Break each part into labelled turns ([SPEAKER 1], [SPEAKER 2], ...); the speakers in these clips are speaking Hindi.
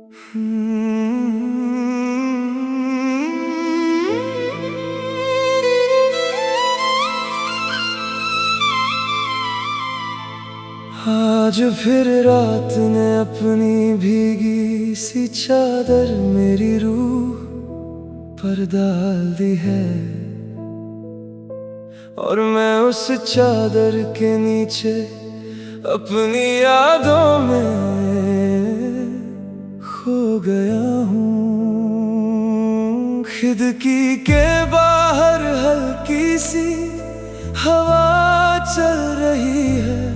[SPEAKER 1] आज फिर रात ने अपनी भीगी सी चादर मेरी रूह पर डाल दी है, और मैं उस चादर के नीचे अपनी यादों में खो गया हूँ। खिड़की के बाहर हल्की सी हवा चल रही है,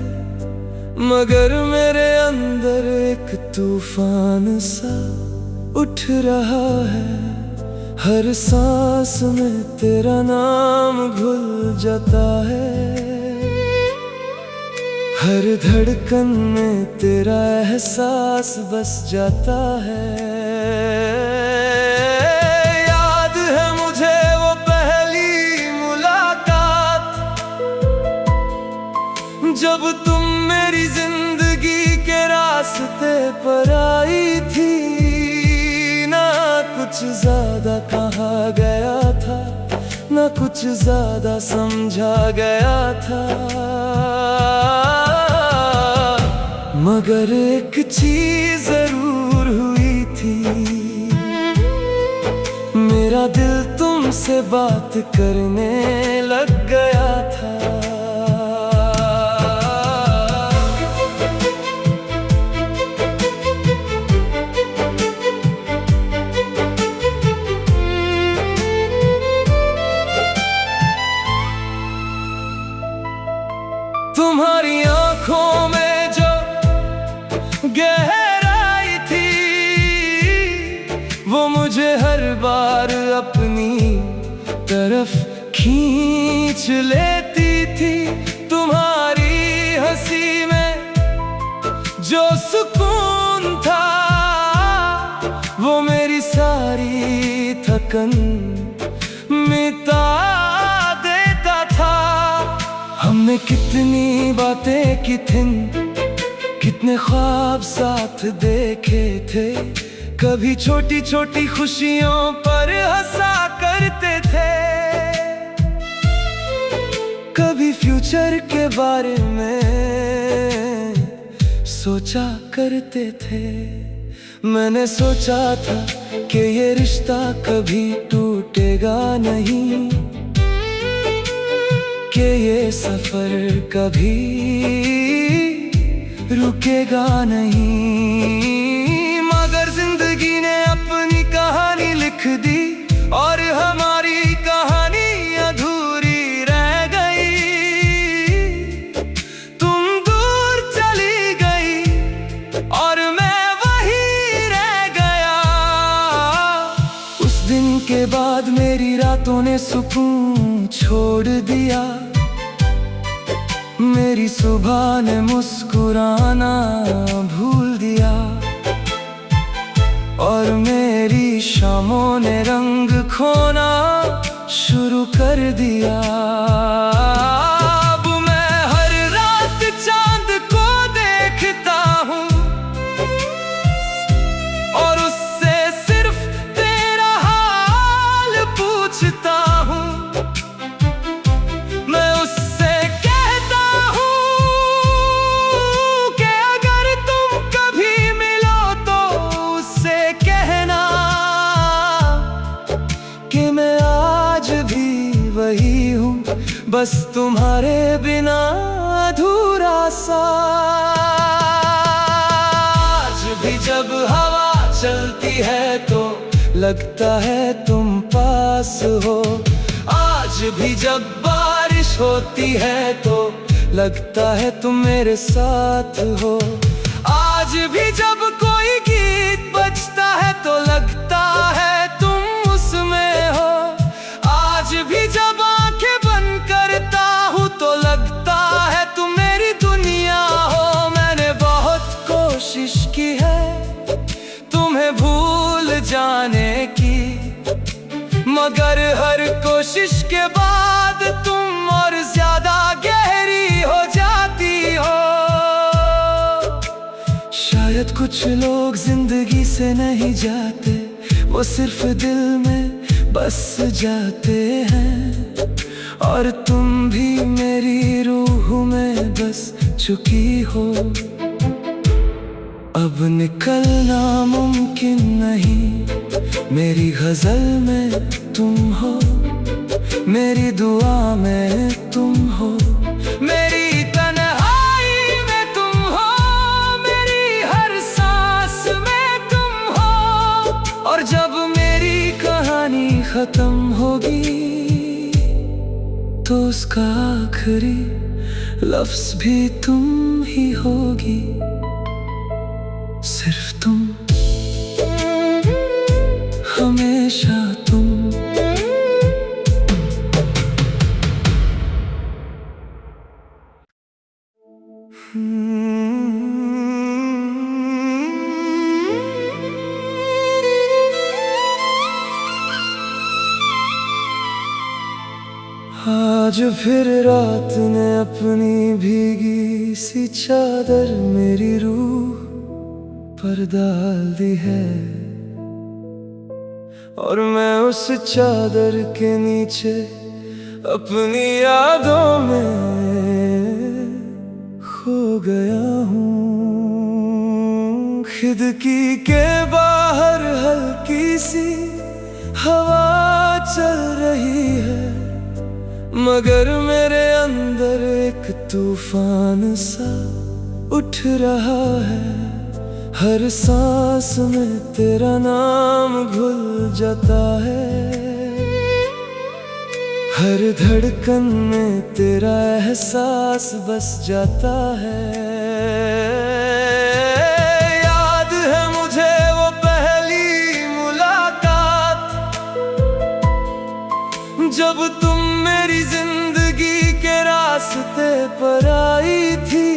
[SPEAKER 1] मगर मेरे अंदर एक तूफान सा उठ रहा है। हर सांस में तेरा नाम घुल जाता है, हर धड़कन में तेरा एहसास बस जाता है। याद है मुझे वो पहली मुलाकात, जब तुम मेरी जिंदगी के रास्ते पर आई थी। ना कुछ ज्यादा कहा गया था, ना कुछ ज्यादा समझा गया था, मगर एक चीज जरूर हुई थी। मेरा दिल तुमसे बात करने लग गया था। तुम्हारी आंखों में जो गहराई थी, वो मुझे हर बार अपनी तरफ खींच लेती थी। तुम्हारी हंसी में जो सुकून था, वो मेरी सारी थकन मिटा देता था। हमने कितनी बातें की थीं, कितने ख्वाब साथ देखे थे, कभी छोटी छोटी खुशियों पर हंसा करते थे, कभी फ्यूचर के बारे में सोचा करते थे। मैंने सोचा था कि ये रिश्ता कभी टूटेगा नहीं, कि ये सफर कभी रुकेगा नहीं। मगर जिंदगी ने अपनी कहानी लिख दी, और हमारी कहानी अधूरी रह गई। तुम दूर चली गई और मैं वहीं रह गया। उस दिन के बाद मेरी रातों ने सुकून छोड़ दिया, मेरी सुबह ने मुस्कुराना भूल दिया, और मेरी शामों ने रंग खोना शुरू कर दिया। अब मैं हर रात चांद को देखता हूँ, और उससे सिर्फ तेरा हाल पूछता हूँ। मैं उससे कहता हूँ कि अगर तुम कभी मिलो तो उससे कहना कि मैं आज भी वही हूँ, बस तुम्हारे बिना अधूरा सा। आज भी जब हवा चलती है तो लगता है तुम पास हो, आज भी जब बारिश होती है तो लगता है तुम मेरे साथ हो, आज भी जब कोई गीत बजता है तो लगता है तुम उसमें हो, आज भी जब आंखें बंद करता हूँ तो लगता है तुम मेरी दुनिया हो। मैंने बहुत कोशिश की है तुम्हें भूल जाने की, मगर हर कोशिश के बाद तुम और ज्यादा गहरी हो जाती हो। शायद शायद कुछ लोग जिंदगी से नहीं जाते, वो सिर्फ दिल में बस जाते हैं। और तुम भी मेरी रूह में बस चुकी हो, अब निकलना मुमकिन नहीं। मेरी गजल में तुम हो, मेरी दुआ में तुम हो, मेरी तन्हाई में तुम हो, मेरी हर सांस में तुम हो। और जब मेरी कहानी खत्म होगी तो उसका आखिरी लफ्ज भी तुम ही होगी, सिर्फ तुम, हमेशा तुम। आज फिर रात ने अपनी भीगी सी चादर मेरी रूह पर डाल दी है, और मैं उस चादर के नीचे अपनी यादों में खो गया हूँ। खिड़की के बाहर हल्की सी हवा चल रही है, मगर मेरे अंदर एक तूफान सा उठ रहा है। हर सांस में तेरा नाम घुल जाता है, हर धड़कन में तेरा एहसास बस जाता है। याद है मुझे वो पहली मुलाकात, जब तुम मेरी जिंदगी के रास्ते पर आई थी।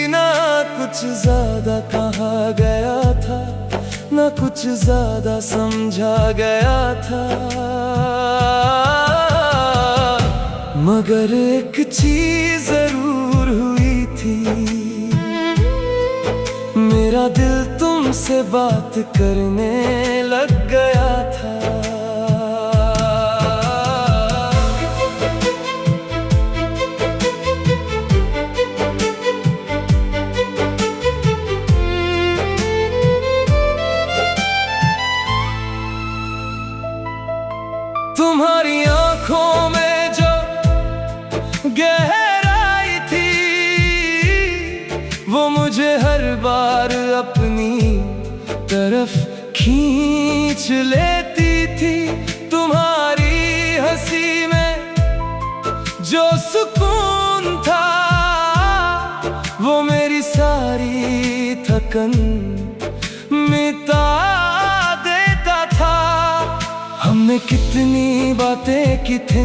[SPEAKER 1] ना कुछ ज्यादा कहा गया था, ना कुछ ज्यादा समझा गया था, मगर एक चीज जरूर हुई थी। मेरा दिल तुमसे बात करने लग गया था। तुम्हारी आंखों में जो गहराई थी, वो मुझे हर बार अपनी तरफ खींच लेती थी। तुम्हारी हंसी में जो सुकून था, वो मेरी सारी थकन मिटा देता था। हमने कितनी बातें की थी,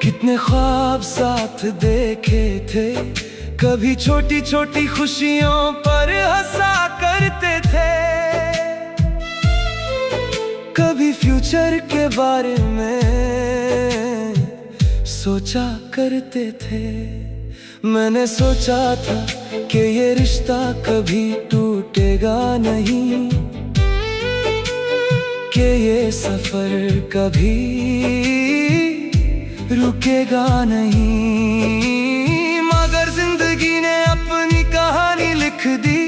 [SPEAKER 1] कितने ख्वाब साथ देखे थे, कभी छोटी छोटी खुशियों पर हंसा करते थे, कभी फ्यूचर के बारे में सोचा करते थे। मैंने सोचा था कि ये रिश्ता कभी टूटेगा नहीं, कि ये सफर कभी रुकेगा नहीं। मगर जिंदगी ने अपनी कहानी लिख दी,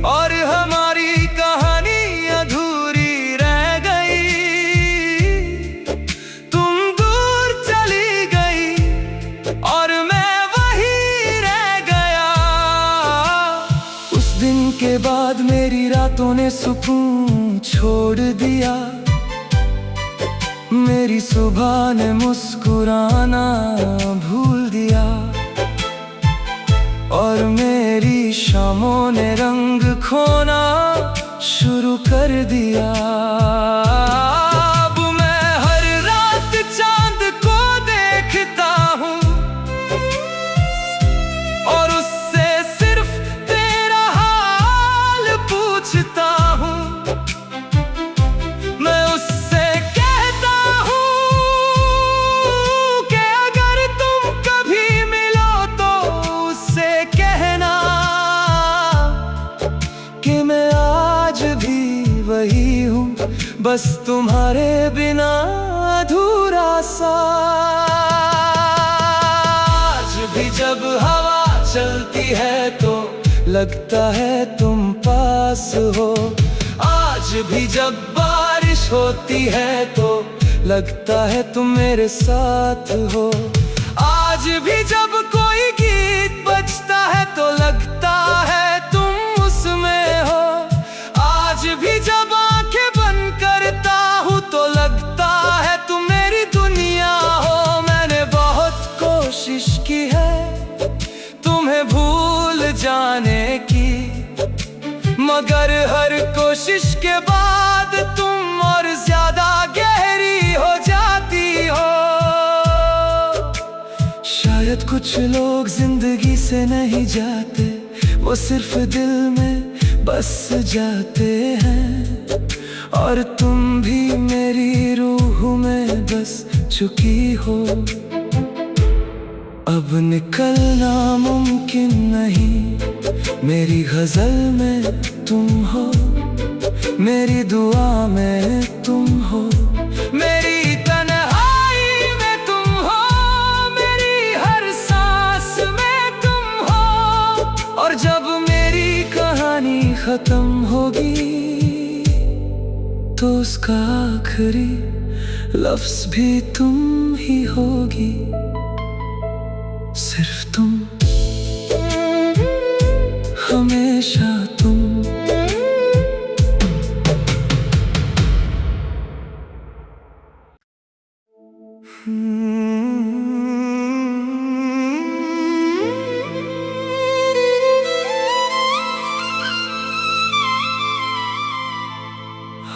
[SPEAKER 1] और हमारी कहानी अधूरी रह गई। तुम दूर चली गई और मैं वहीं रह गया। उस दिन के बाद मेरी रातों ने सुकून छोड़ दिया, मेरी सुबह ने मुस्कुराना भूल दिया, और मेरी शामों ने रंग खोना शुरू कर दिया। अब मैं हर रात चांद को देखता हूँ, और उससे सिर्फ तेरा हाल पूछता हूँ। मैं उससे कहता हूँ कि अगर तुम कभी मिलो तो उससे कहना वही हूँ, बस तुम्हारे बिना अधूरा सा। आज भी जब हवा चलती है तो लगता है तुम पास हो। आज भी जब बारिश होती है तो लगता है तुम मेरे साथ हो। आज भी जब कोई गीत बजता है तो लगता है तुम उसमें हो। आज भी जब आंखें बंद करता हूँ तो लगता है तुम मेरी दुनिया हो। मैंने बहुत कोशिश की है तुम्हें भूल जाने की, मगर हर कोशिश के बाद तुम और ज्यादा गहरी हो जाती हो। शायद कुछ लोग जिंदगी से नहीं जाते, वो सिर्फ दिल में बस जाते हैं। और तुम भी मेरी रूह में बस चुकी हो। अब निकलना मुमकिन नहीं, मेरी गजल में तुम हो, मेरी दुआ में तुम हो, मेरी तन्हाई में तुम हो, मेरी हर सांस में तुम हो। और जब मेरी कहानी खत्म होगी तो उसका आखिरी लफ्ज भी तुम ही होगी, सिर्फ तुम, हमेशा तुम।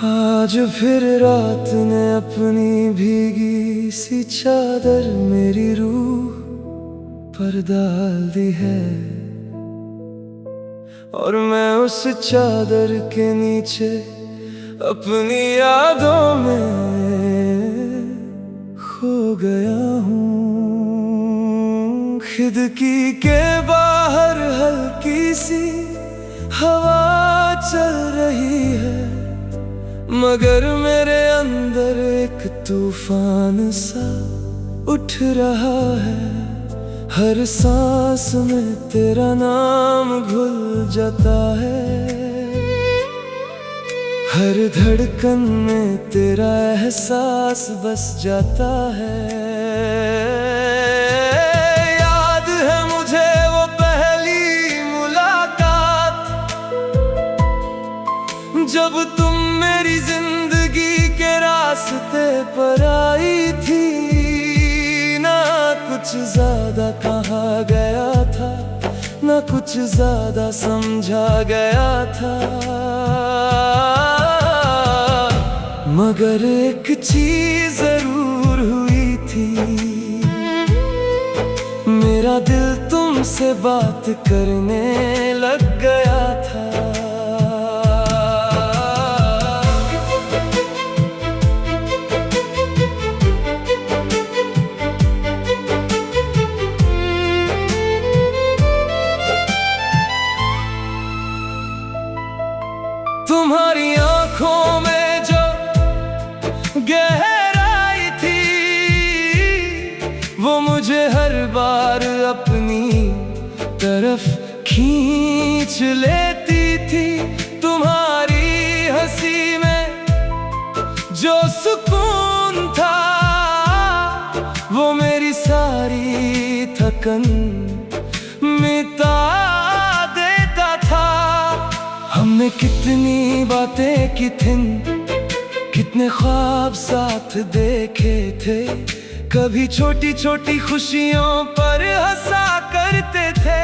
[SPEAKER 1] आज फिर रात ने अपनी भीगी सी चादर मेरी रूह पर डाल दी है। और मैं उस चादर के नीचे अपनी यादों में खो गया हूँ। खिड़की के बाहर हल्की सी हवा चल रही है, मगर मेरे अंदर एक तूफान सा उठ रहा है। हर सांस में तेरा नाम घुल जाता है, हर धड़कन में तेरा एहसास बस जाता है। याद है मुझे वो पहली मुलाकात, जब तुम मेरी जिंदगी के रास्ते पर आई थी। ना कुछ ज्यादा कहा गया था, ना कुछ ज्यादा समझा गया था, मगर एक चीज जरूर हुई थी। मेरा दिल तुमसे बात करने लग गया था। तुम्हारी आंखों में जो गहराई थी, वो मुझे हर बार अपनी तरफ खींच लेती थी। तुम्हारी हंसी में जो सुकून था, वो मेरी सारी थकन मिटा देता था। हमने कितनी बातें की थी, कितने ख्वाब साथ देखे थे। कभी छोटी छोटी खुशियों पर हंसा करते थे,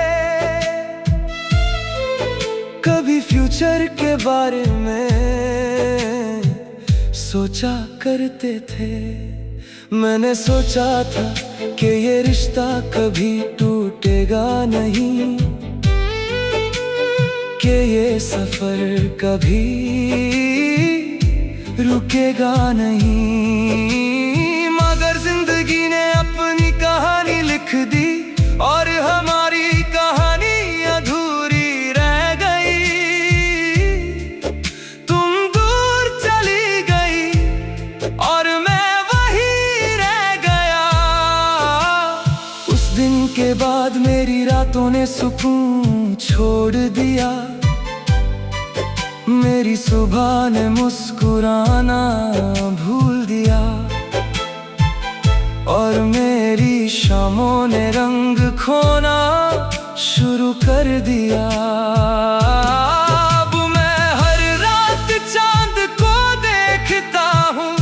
[SPEAKER 1] कभी फ्यूचर के बारे में सोचा करते थे। मैंने सोचा था कि ये रिश्ता कभी टूटेगा नहीं, कि ये सफर कभी रुकेगा नहीं। मगर जिंदगी ने अपनी कहानी लिख दी और हमारी कहानी अधूरी रह गई। तुम दूर तूने सुकून छोड़ दिया, मेरी सुबह ने मुस्कुराना भूल दिया, और मेरी शामों ने रंग खोना शुरू कर दिया। अब मैं हर रात चांद को देखता हूँ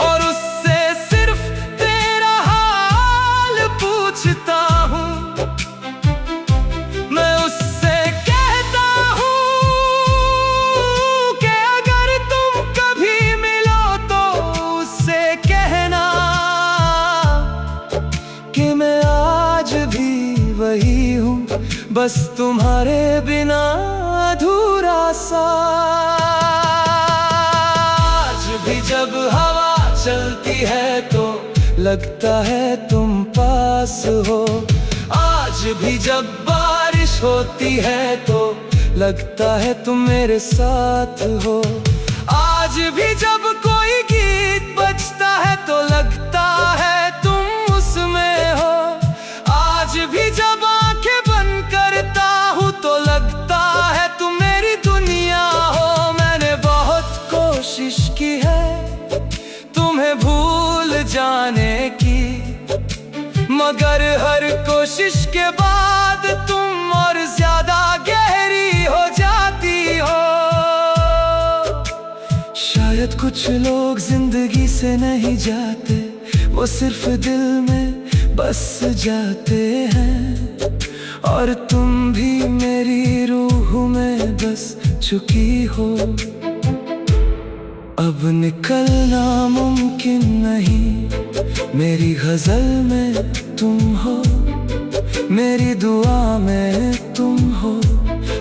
[SPEAKER 1] और उससे सिर्फ तेरा हाल पूछता हूँ। मैं उससे कहता हूँ कि अगर तुम कभी मिलो तो उससे कहना कि मैं आज भी वही हूँ, बस तुम्हारे बिना अधूरा सा। आज भी जब हवा चलती है तो लगता है तुम पास हो, आज भी जब बारिश होती है तो लगता है तुम मेरे साथ हो, आज भी जब कोई गीत बजता है तो लगता है तुम उसमें हो, आज भी जब आंखें बंद करता हूँ तो लगता है तुम मेरी दुनिया हो। मैंने बहुत कोशिश की है तुम्हें भूल जाने की, मगर हर कोशिश के बाद तुम और ज्यादा गहरी हो जाती हो। शायद कुछ लोग जिंदगी से नहीं जाते, वो सिर्फ दिल में बस जाते हैं, और तुम भी मेरी रूह में बस चुकी हो। अब निकलना मुमकिन नहीं, मेरी गजल में तुम हो, मेरी दुआ में तुम हो,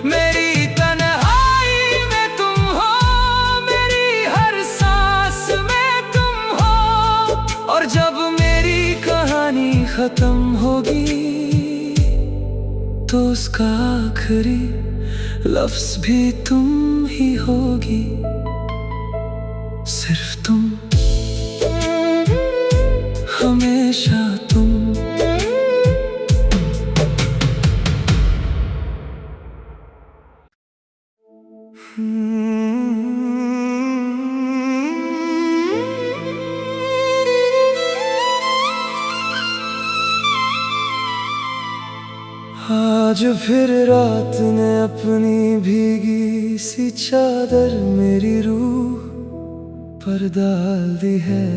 [SPEAKER 1] मेरी तन्हाई में तुम हो, मेरी हर सांस में तुम हो, और जब मेरी कहानी खत्म होगी तो उसका आखिरी लफ्ज भी तुम ही होगी, सिर्फ तुम, हमेशा तुम। आज फिर रात ने अपनी भीगी सी चादर मेरी रूह पर डाल दी है,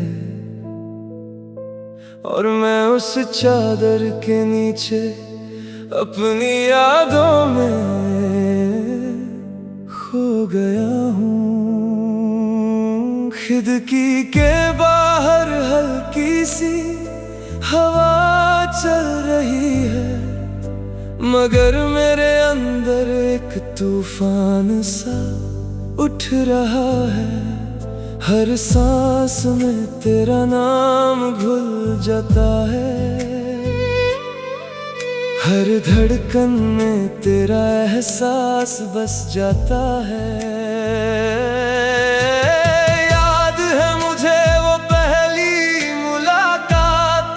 [SPEAKER 1] और मैं उस चादर के नीचे अपनी यादों में खो गया हूँ। खिड़की के बाहर हल्की सी हवा चल रही है, मगर मेरे अंदर एक तूफान सा उठ रहा है। हर सांस में तेरा नाम घुल जाता है, हर धड़कन में तेरा एहसास बस जाता है। याद है मुझे वो पहली मुलाकात,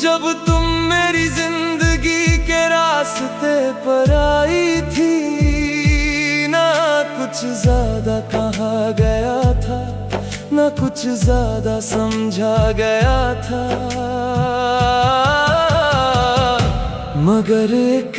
[SPEAKER 1] जब तुम मेरी जिंदगी के रास्ते पर आई थी। ना कुछ ज्यादा कहा गया था, ना कुछ ज्यादा समझा गया था, मगर एक